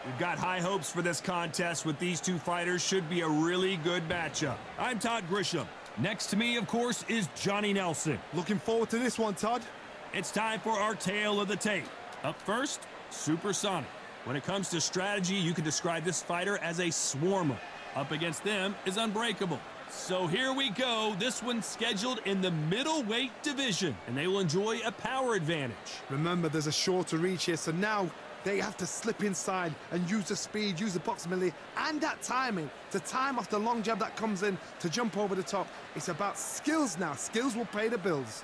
We've got high hopes for this contest with these two fighters. Should be a really good matchup. I'm Todd Grisham. Next to me, of course, is Johnny Nelson. Looking forward to this one, Todd. It's time for our tale of the tape. Up first, Supersonic. When it comes to strategy, you can describe this fighter as a swarmer. Up against them is Unbreakable. So here we go. This one's scheduled in the middleweight division, and they will enjoy a power advantage. Remember, there's a shorter reach here, so now they have to slip inside and use the speed, use the proximity, and that timing to time off the long jab that comes in to jump over the top. It's about skills now. Skills will pay the bills.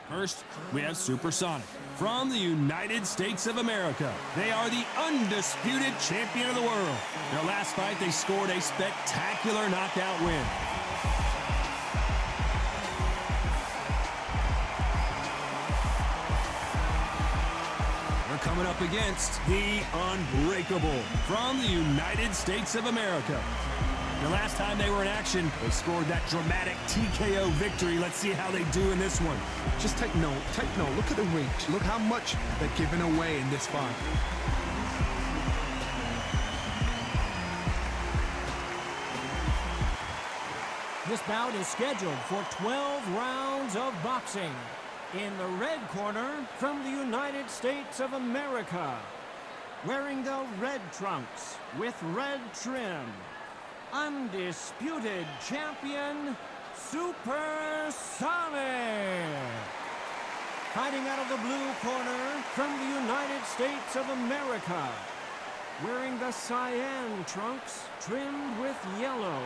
First, we have Supersonic from the United States of America. They are the undisputed champion of the world. Their last fight, they scored a spectacular knockout win. They're coming up against the Unbreakable from the United States of America. The last time they were in action, they scored that dramatic TKO victory. Let's see how they do in this one. Just take note, Look at the reach. Look how much they're giving away in this fight. This bout is scheduled for 12 rounds of boxing. In the red corner, from the United States of America, wearing the red trunks with red trim, undisputed champion, Supersonic. Fighting out of the blue corner, from the United States of America, wearing the cyan trunks trimmed with yellow,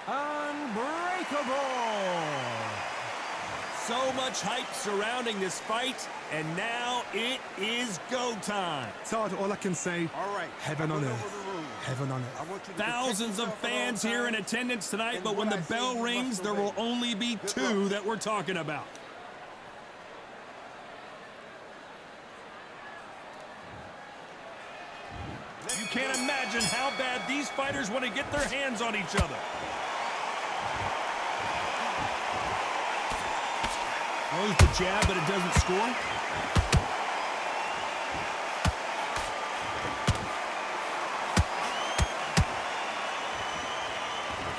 Unbreakable. So much hype surrounding this fight, and now it is go time. Todd, all I can say, heaven on earth. Heaven on earth. Thousands of fans here in attendance tonight, but when the bell rings, there will only be two that we're talking about. You can't imagine how bad these fighters want to get their hands on each other. Throws the jab, but it doesn't score.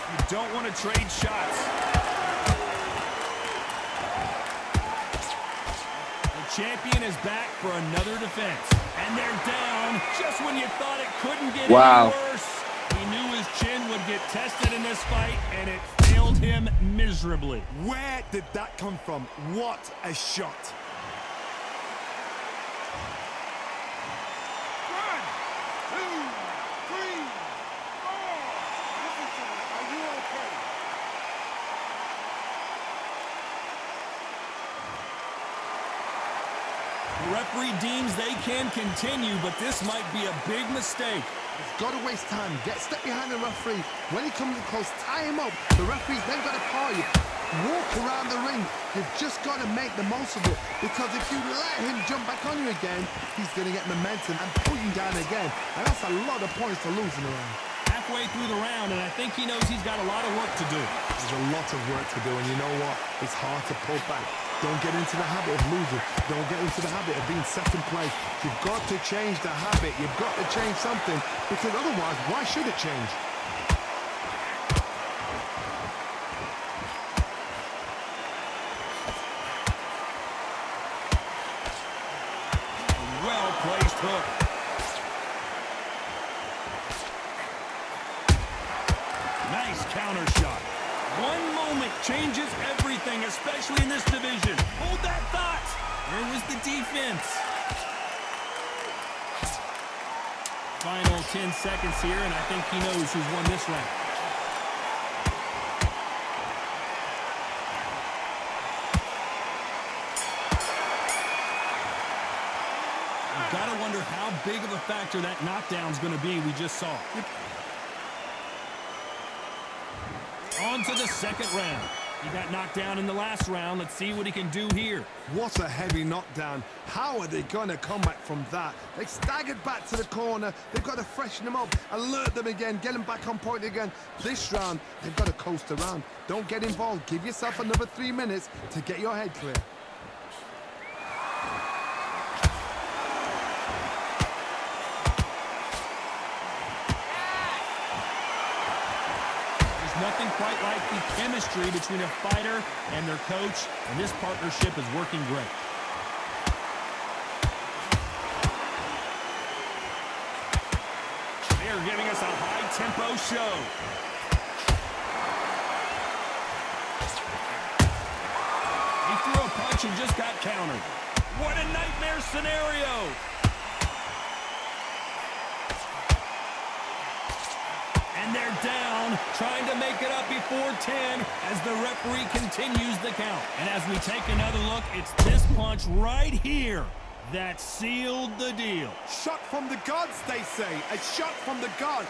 You don't want to trade shots. The champion is back for another defense. And they're down just when you thought it couldn't get any worse. He knew his chin would get tested in this fight, and it failed him miserably. Where did that come from? What a shot. 1, 2, 3, 4. Are you okay? The referee deems they can continue, but this might be a big mistake. You've got to waste time. Step behind the referee. When he comes in close, tie him up. The referee's then got to call you. Walk around the ring. You've just got to make the most of it. Because if you let him jump back on you again, he's going to get momentum and pull you down again. And that's a lot of points to lose in the round. Halfway through the round, and I think he knows he's got a lot of work to do. There's a lot of work to do, and you know what? It's hard to pull back. Don't get into the habit of losing. Don't get into the habit of being second place. You've got to change the habit. You've got to change something, because otherwise, why should it change? Well-placed hook. Nice counter shot. One moment changes everything, especially in this division. Hold that thought. Where was the defense? Final 10 seconds here, and I think he knows who's won this round. You've got to wonder how big of a factor that knockdown's going to be we just saw. On to the second round. He got knocked down in the last round. Let's see what he can do here. What a heavy knockdown. How are they going to come back from that? They staggered back to the corner. They've got to freshen them up, alert them again, get them back on point again. This round, they've got to coast around. Don't get involved. Give yourself another 3 minutes to get your head clear. quite like the chemistry between a fighter and their coach, and this partnership is working great. They are giving us a high-tempo show. He threw a punch and just got countered. What a nightmare scenario! And they're down, trying to make it up before 10 as the referee continues the count. And as we take another look, it's this punch right here that sealed the deal. Shot from the gods, they say. A shot from the gods.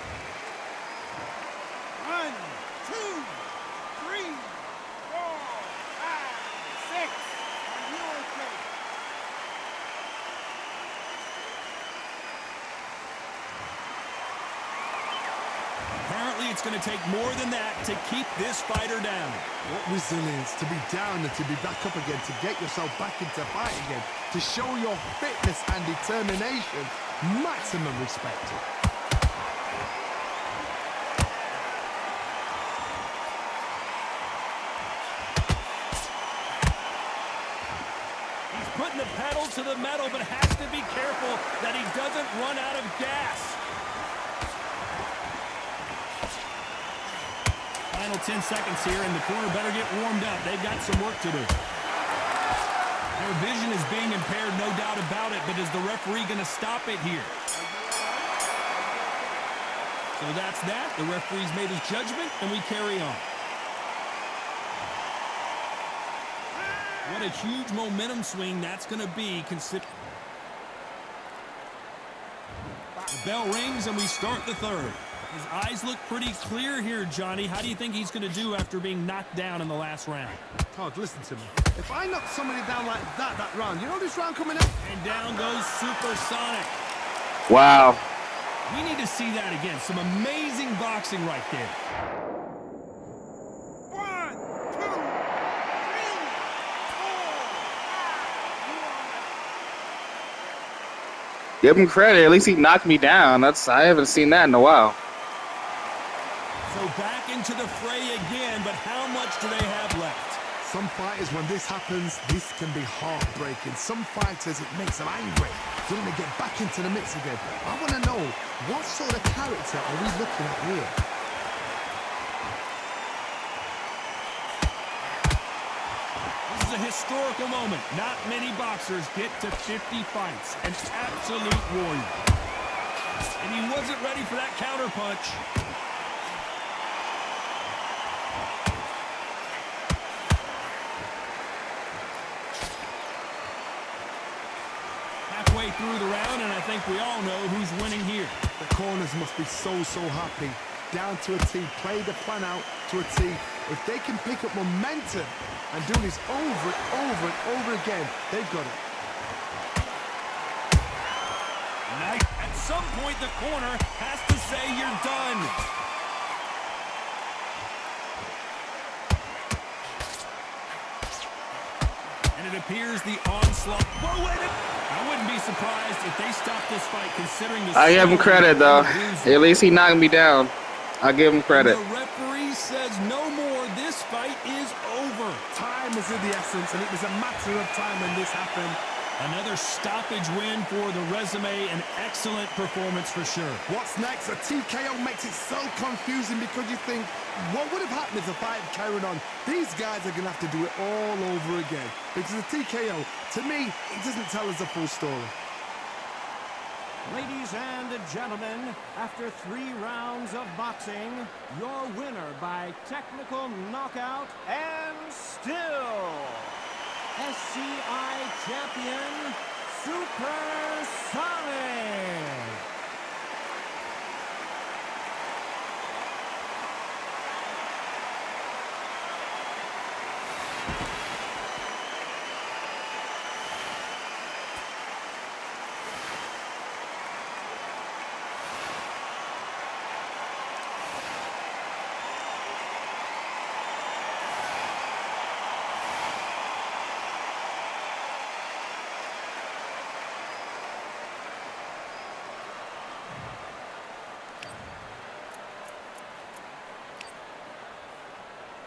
1, 2, 3, 4, 5, 6. Are you okay? Apparently, it's going to take more than that to keep this fighter down. What resilience to be down and to be back up again, to get yourself back into fight again, to show your fitness and determination. Maximum respect. He's putting the pedal to the metal, but has to be careful that he doesn't run out of gas. Final 10 seconds here, and the corner better get warmed up. They've got some work to do. Their vision is being impaired, no doubt about it, but is the referee going to stop it here? So that's that. The referee's made his judgment, and we carry on. What a huge momentum swing that's going to be. The bell rings, and we start the third. His eyes look pretty clear here, Johnny. How do you think he's going to do after being knocked down in the last round? Todd, listen to me. If I knock somebody down like that round, you know this round coming up? And down goes Supersonic. Wow. We need to see that again. Some amazing boxing right there. 1, 2, 3, 4, 5. Give him credit. At least he knocked me down. I haven't seen that in a while. So back into the fray again, but how much do they have left? Some fighters, when this happens, this can be heartbreaking. Some fighters, it makes them angry. They want to get back into the mix again. I want to know, what sort of character are we looking at here? This is a historical moment. Not many boxers get to 50 fights. An absolute warrior. And he wasn't ready for that counter punch. Halfway through the round, and I think we all know who's winning here. The corners must be so happy. Down to a T, play the plan out to a T. If they can pick up momentum and do this over and over again, they've got it. Nice. At some point, the corner has to say you're done. And it appears the onslaught. Whoa, wait a... I wouldn't be surprised if they stop this fight, considering the... I give him credit, though. At least he knocked me down. I'll give him credit. The referee says no more. This fight is over. Time is of the essence, and it was a matter of time when this happened. Another stoppage win for the resume. An excellent performance for sure. What's next? A TKO makes it so confusing because you think, what would have happened if the fight had carried on? These guys are going to have to do it all over again. Because a TKO, to me, it doesn't tell us the full story. Ladies and gentlemen, after 3 rounds of boxing, your winner by technical knockout and still SCI champion, Super